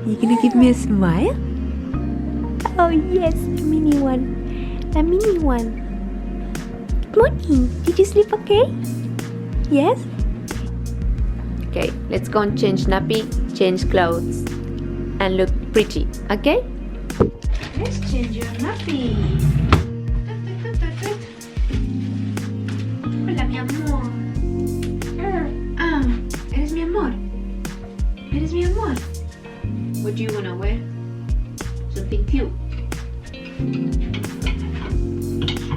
You gonna give me a smile? Oh yes, a mini one. A mini one. Good morning. Did you sleep okay? Yes? Okay, let's go and change nappy, change clothes, and look pretty, okay? Let's change your nappy. Hola, mi amor. Eres mi amor. Eres mi amor. What do you wanna wear? Something cute.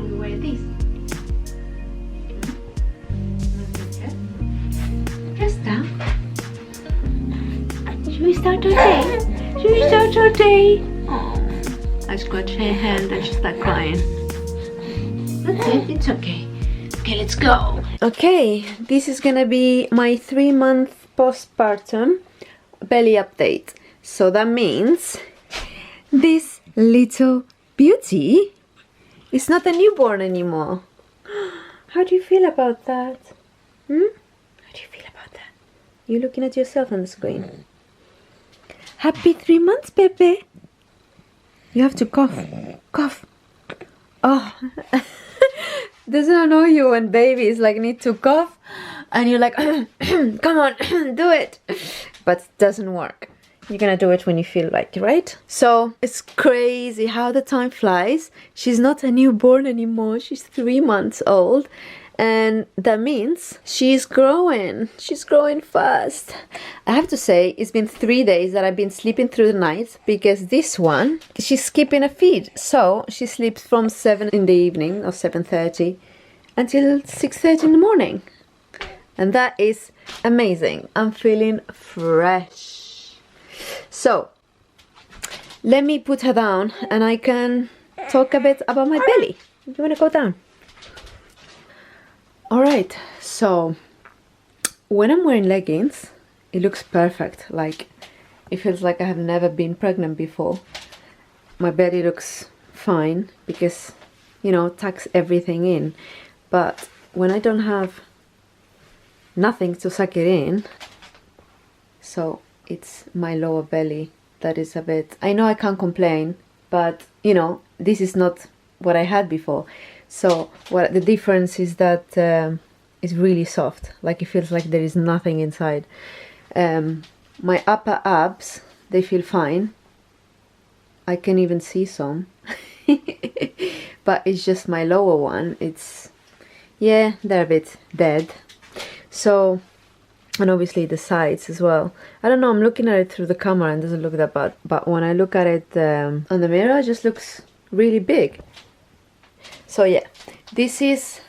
We wear this. Just that. Should we start our day? Should we start our day? Oh, I scratched her hand and she started crying. That's it, it's okay. Okay, let's go. Okay, this is gonna be my 3-month postpartum belly update. So that means this little beauty is not a newborn anymore. How do you feel about that? How do you feel about that? You're looking at yourself on the screen. Happy 3 months, Pepe. You have to cough. Cough. Oh. Doesn't annoy you when babies like need to cough and you're like, come on, do it. But it doesn't work. You're gonna do it when you feel like it, right? So it's crazy how the time flies. She's not a newborn anymore. She's 3 months old. And that means she's growing. She's growing fast. I have to say, it's been 3 days that I've been sleeping through the night because this one, she's skipping a feed. So she sleeps from 7 in the evening or 7:30 until 6:30 in the morning. And that is amazing. I'm feeling fresh. So let me put her down and I can talk a bit about my belly. You want to go down? Alright, so when I'm wearing leggings, it looks perfect. Like, it feels like I have never been pregnant before. My belly looks fine because, you know, tucks everything in. But when I don't have nothing to suck it in, so it's my lower belly that is a bit... I know I can't complain, but, you know, this is not what I had before. So what the difference is that it's really soft, like it feels like there is nothing inside. My upper abs, they feel fine. I can even see some. But it's just my lower one, it's, yeah, they're a bit dead. So, and obviously the sides as well. I don't know, I'm looking at it through the camera and it doesn't look that bad. But when I look at it on the mirror, it just looks really big. So yeah, this is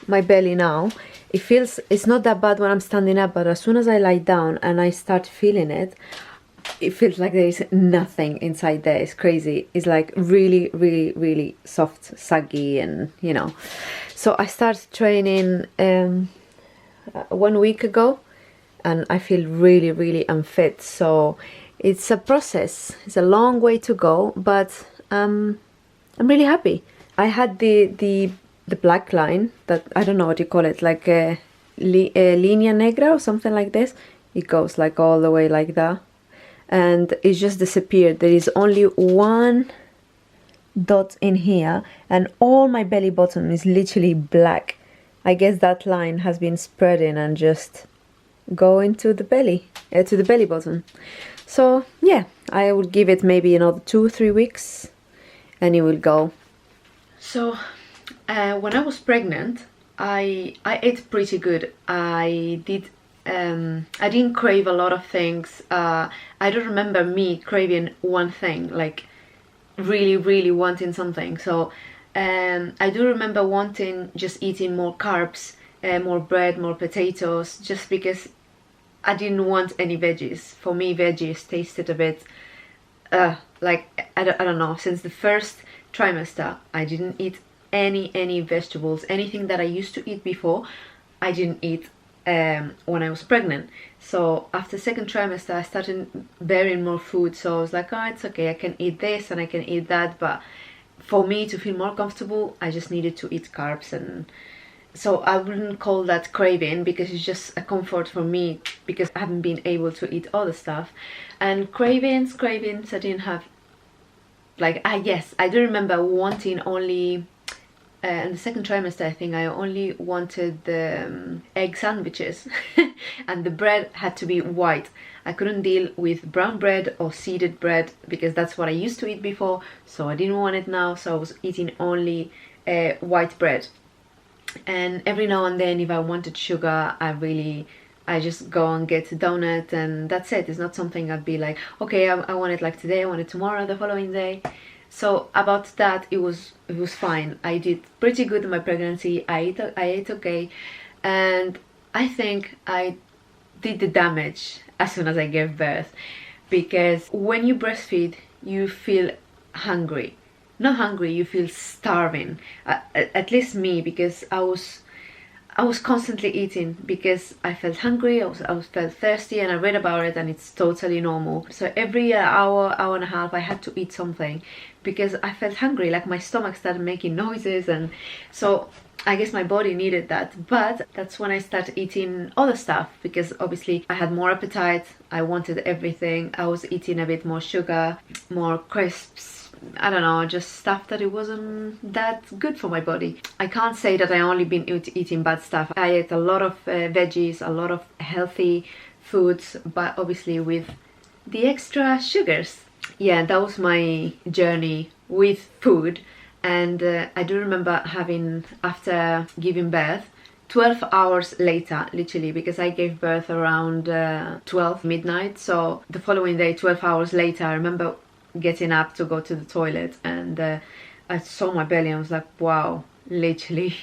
my belly now. It feels, it's not that bad when I'm standing up, but as soon as I lie down and I start feeling it, it feels like there is nothing inside there. It's crazy. It's like really, really, really soft, saggy, and you know. So I started training 1 week ago and I feel really, really unfit. So it's a process. It's a long way to go, but I'm really happy. I had the black line that, I don't know what you call it, like a linea negra or something like this. It goes like all the way like that. And it just disappeared. There is only one dot in here and all my belly button is literally black. I guess that line has been spreading and just going to the belly, to the belly button. So yeah, I would give it maybe another 2-3 weeks and it will go. So when I was pregnant, I ate pretty good. I didn't crave a lot of things. I don't remember me craving one thing, like really, really wanting something. So I do remember wanting just eating more carbs, more bread, more potatoes, just because I didn't want any veggies. For me, veggies tasted a bit like, I don't know, since the first trimester I didn't eat any vegetables. Anything that I used to eat before, I didn't eat when I was pregnant. So after second trimester I started bearing more food, so I was like, oh, it's okay, I can eat this and I can eat that. But for me to feel more comfortable, I just needed to eat carbs So I wouldn't call that craving, because it's just a comfort for me, because I haven't been able to eat all the stuff. And cravings, I didn't have, like, yes, I do remember wanting only in the second trimester, I think I only wanted the egg sandwiches and the bread had to be white. I couldn't deal with brown bread or seeded bread, because that's what I used to eat before, so I didn't want it now, so I was eating only white bread. And every now and then, if I wanted sugar, I just go and get a donut, and that's it. It's not something I'd be like, okay, I want it like today, I want it tomorrow, the following day. So about that, it was fine. I did pretty good in my pregnancy. I ate okay, and I think I did the damage as soon as I gave birth, because when you breastfeed, you feel hungry. Not hungry, you feel starving. At least me, because I was constantly eating because I felt hungry, I felt thirsty, and I read about it, and it's totally normal. So every hour and a half I had to eat something, because I felt hungry, like my stomach started making noises, and so I guess my body needed that. But that's when I started eating other stuff, because obviously I had more appetite, I wanted everything, I was eating a bit more sugar, more crisps, I don't know, just stuff that it wasn't that good for my body. I can't say that I only been eating bad stuff. I ate a lot of veggies, a lot of healthy foods, but obviously with the extra sugars. Yeah, that was my journey with food. And I do remember having, after giving birth, 12 hours later, literally, because I gave birth around 12 midnight, so the following day, 12 hours later, I remember getting up to go to the toilet, and I saw my belly and I was like, wow, literally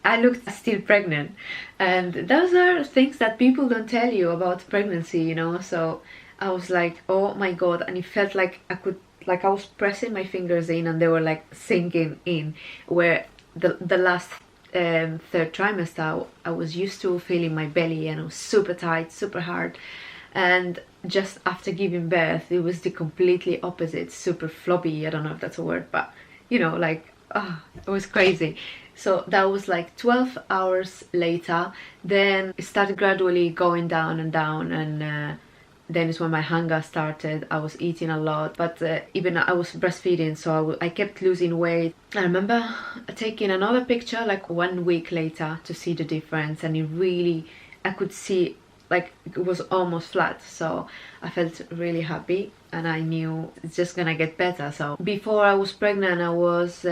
I looked still pregnant. And those are things that people don't tell you about pregnancy, you know. So I was like, oh my god. And it felt like I was pressing my fingers in, and they were like sinking in, where the last third trimester I was used to feeling my belly, and it was super tight, super hard. And just after giving birth, it was the completely opposite, super floppy. I don't know if that's a word, but you know, like, it was crazy. So that was like 12 hours later. Then it started gradually going down and down, and then is when my hunger started. I was eating a lot, but even I was breastfeeding, so I kept losing weight. I remember taking another picture like 1 week later to see the difference, and it really, I could see, like, it was almost flat. So I felt really happy, and I knew it's just gonna get better. So before I was pregnant, I was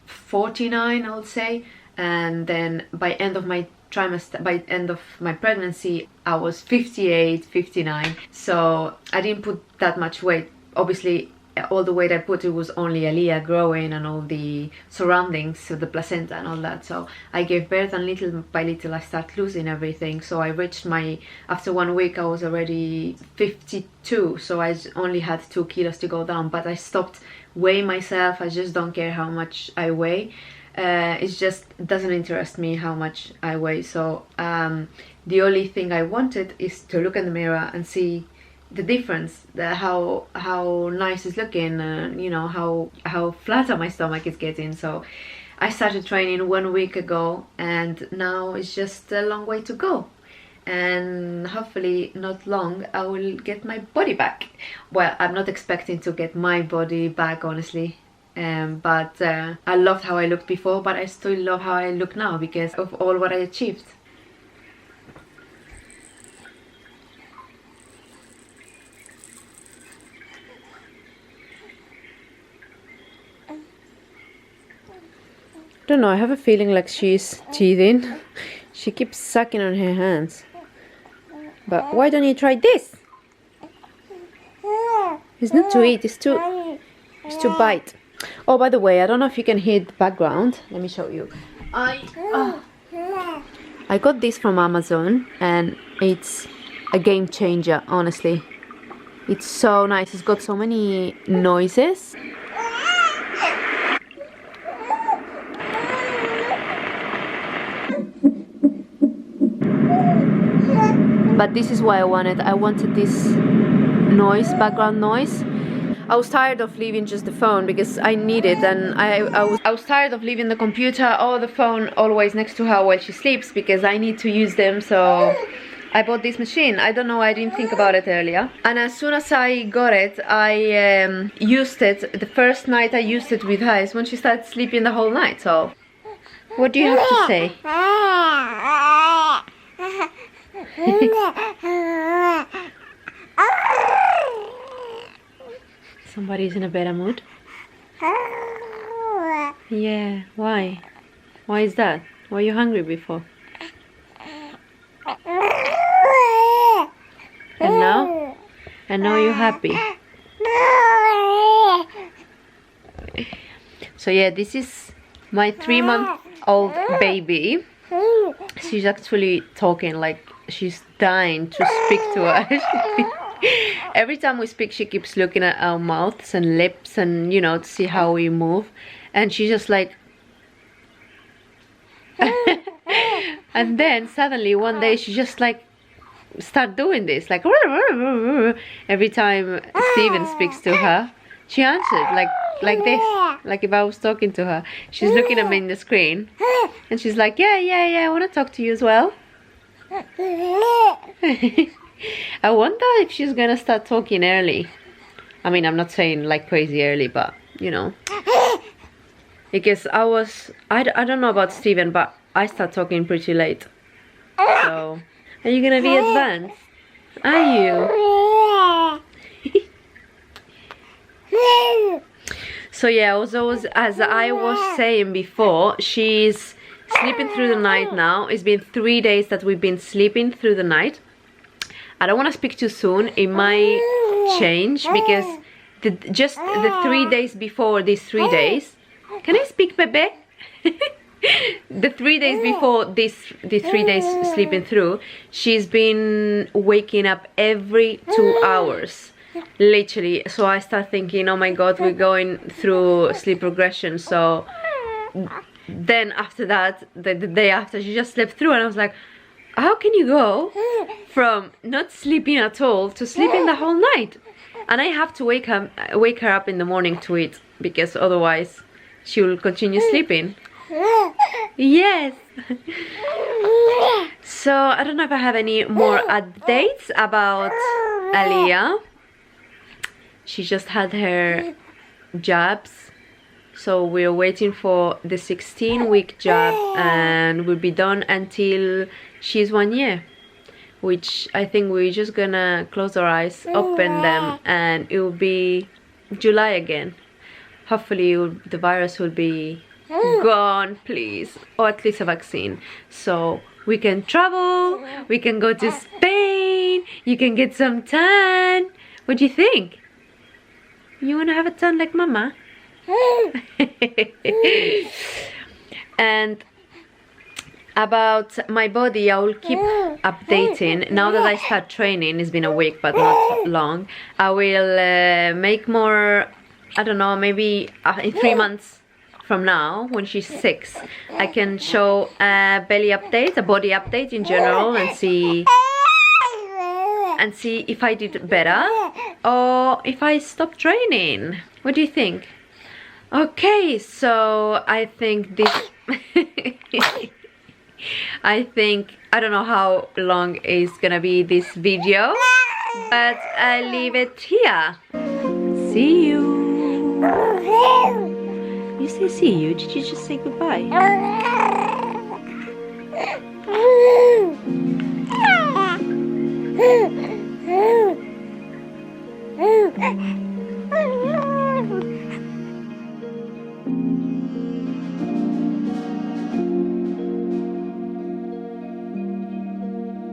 49, I would say, and then by end of my trimester, by end of my pregnancy, I was 58, 59. So I didn't put that much weight. Obviously, all the weight I put, it was only Aliyah growing and all the surroundings, so the placenta and all that. So I gave birth, and little by little I started losing everything. So I reached after 1 week I was already 52, so I only had 2 kilos to go down. But I stopped weighing myself. I just don't care how much I weigh. It just doesn't interest me how much I weigh. So the only thing I wanted is to look in the mirror and see the difference, how nice it's looking, you know, how flatter my stomach is getting. So I started training 1 week ago, and now it's just a long way to go, and hopefully not long I will get my body back. Well, I'm not expecting to get my body back, honestly, but I loved how I looked before, but I still love how I look now because of all what I achieved. I don't know, I have a feeling like she's teething. She keeps sucking on her hands. But why don't you try this? It's not to eat, it's to bite. Oh, by the way, I don't know if you can hear the background. Let me show you. I got this from Amazon, and it's a game changer, honestly. It's so nice. It's got so many noises. But this is what I wanted. I wanted this noise, background noise. I was tired of leaving just the phone because I need it, and I was tired of leaving the computer or the phone always next to her while she sleeps because I need to use them. So I bought this machine. I don't know, I didn't think about it earlier. And as soon as I got it, I used it. The first night I used it with her is when she started sleeping the whole night. So what do you have to say? Somebody's in a better mood? Yeah, why? Why is that? Were you hungry before? And now? And now you're happy? So yeah, this is my 3-month-old baby. She's actually talking, like she's dying to speak to us. Every time we speak, she keeps looking at our mouths and lips and, you know, to see how we move. And she's just like... And then suddenly one day she just like start doing this, like every time Steven speaks to her, she answered like this, like if I was talking to her. She's looking at me in the screen and she's like, yeah, I want to talk to you as well. I wonder if she's gonna start talking early. I mean, I'm not saying like crazy early, but you know, because I don't know about Steven, but I start talking pretty late. So are you gonna be advanced? Are you? So yeah, also as I was saying before, she's sleeping through the night now. It's been 3 days that we've been sleeping through the night. I don't want to speak too soon. It might change because just the 3 days before these 3 days. Can I speak, Bebe? The 3 days before the 3 days sleeping through, she's been waking up every 2 hours. Literally. So I start thinking, oh my god, we're going through sleep regression. So then after that, the day after, she just slept through, and I was like, how can you go from not sleeping at all to sleeping the whole night? And I have to wake her up in the morning to eat, because otherwise she will continue sleeping. Yes. So I don't know if I have any more updates about Aliyah. She just had her jabs, so we're waiting for the 16-week jab, and we'll be done until she's 1 year, which I think we're just gonna close our eyes, open them, and it will be July again. Hopefully the virus will be gone, please, or at least a vaccine, so we can travel, we can go to Spain, you can get some tan. What do you think? You wanna have a tan like mama? And about my body, I will keep updating. Now that I start training, it's been a week but not long, I will make more, I don't know, maybe in 3 months from now, when she's 6, I can show a belly update, a body update in general, and see if I did better or if I stopped training. What do you think? Okay, so I think this I don't know how long is gonna be this video, but I leave it here. See you. You say see you? Did you just say goodbye?